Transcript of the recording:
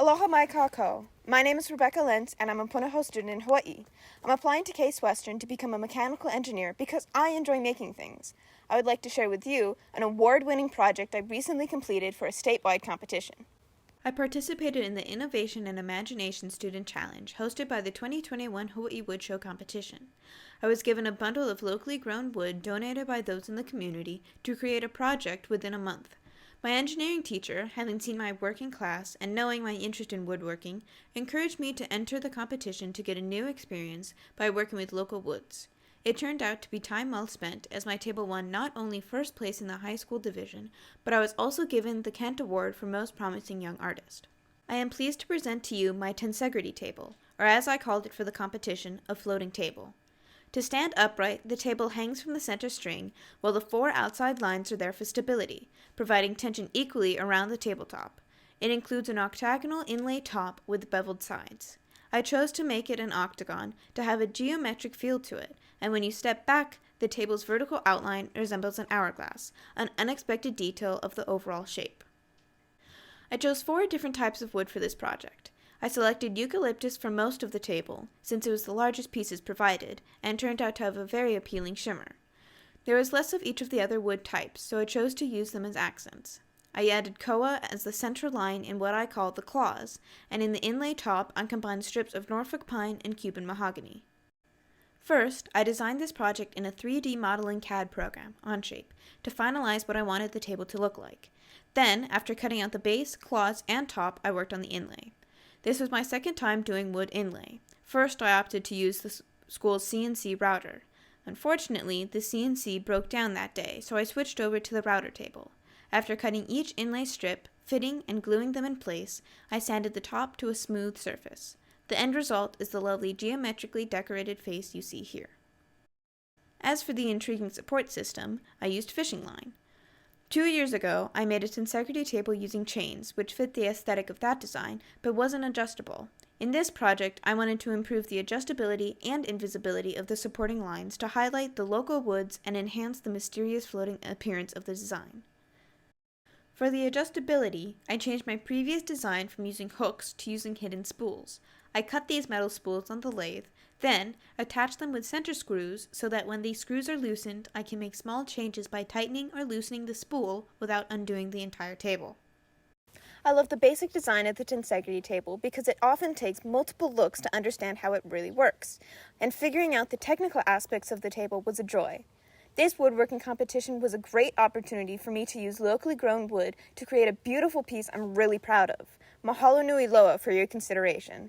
Aloha mai kākou. My name is Rebecca Lentz, and I'm a Punahou student in Hawaii. I'm applying to Case Western to become a mechanical engineer because I enjoy making things. I would like to share with you an award-winning project I recently completed for a statewide competition. I participated in the Innovation and Imagination Student Challenge hosted by the 2021 Hawaii Wood Show competition. I was given a bundle of locally grown wood donated by those in the community to create a project within a month. My engineering teacher, having seen my work in class and knowing my interest in woodworking, encouraged me to enter the competition to get a new experience by working with local woods. It turned out to be time well spent, as my table won not only first place in the high school division, but I was also given the Kent Award for Most Promising Young Artist. I am pleased to present to you my tensegrity table, or as I called it for the competition, a floating table. To stand upright, the table hangs from the center string, while the four outside lines are there for stability, providing tension equally around the tabletop. It includes an octagonal inlay top with beveled sides. I chose to make it an octagon to have a geometric feel to it, and when you step back, the table's vertical outline resembles an hourglass, an unexpected detail of the overall shape. I chose 4 different types of wood for this project. I selected eucalyptus for most of the table, since it was the largest pieces provided, and turned out to have a very appealing shimmer. There was less of each of the other wood types, so I chose to use them as accents. I added koa as the central line in what I call the claws, and in the inlay top I combined strips of Norfolk pine and Cuban mahogany. First, I designed this project in a 3D modeling CAD program, Onshape, to finalize what I wanted the table to look like. Then, after cutting out the base, claws, and top, I worked on the inlay. This was my second time doing wood inlay. First, I opted to use the school's CNC router. Unfortunately, the CNC broke down that day, so I switched over to the router table. After cutting each inlay strip, fitting and gluing them in place, I sanded the top to a smooth surface. The end result is the lovely geometrically decorated face you see here. As for the intriguing support system, I used fishing line. 2 years ago, I made a tensegrity table using chains, which fit the aesthetic of that design, but wasn't adjustable. In this project, I wanted to improve the adjustability and invisibility of the supporting lines to highlight the local woods and enhance the mysterious floating appearance of the design. For the adjustability, I changed my previous design from using hooks to using hidden spools. I cut these metal spools on the lathe, then attach them with center screws so that when these screws are loosened, I can make small changes by tightening or loosening the spool without undoing the entire table. I love the basic design of the tensegrity table because it often takes multiple looks to understand how it really works, and figuring out the technical aspects of the table was a joy. This woodworking competition was a great opportunity for me to use locally grown wood to create a beautiful piece I'm really proud of. Mahalo nui loa for your consideration.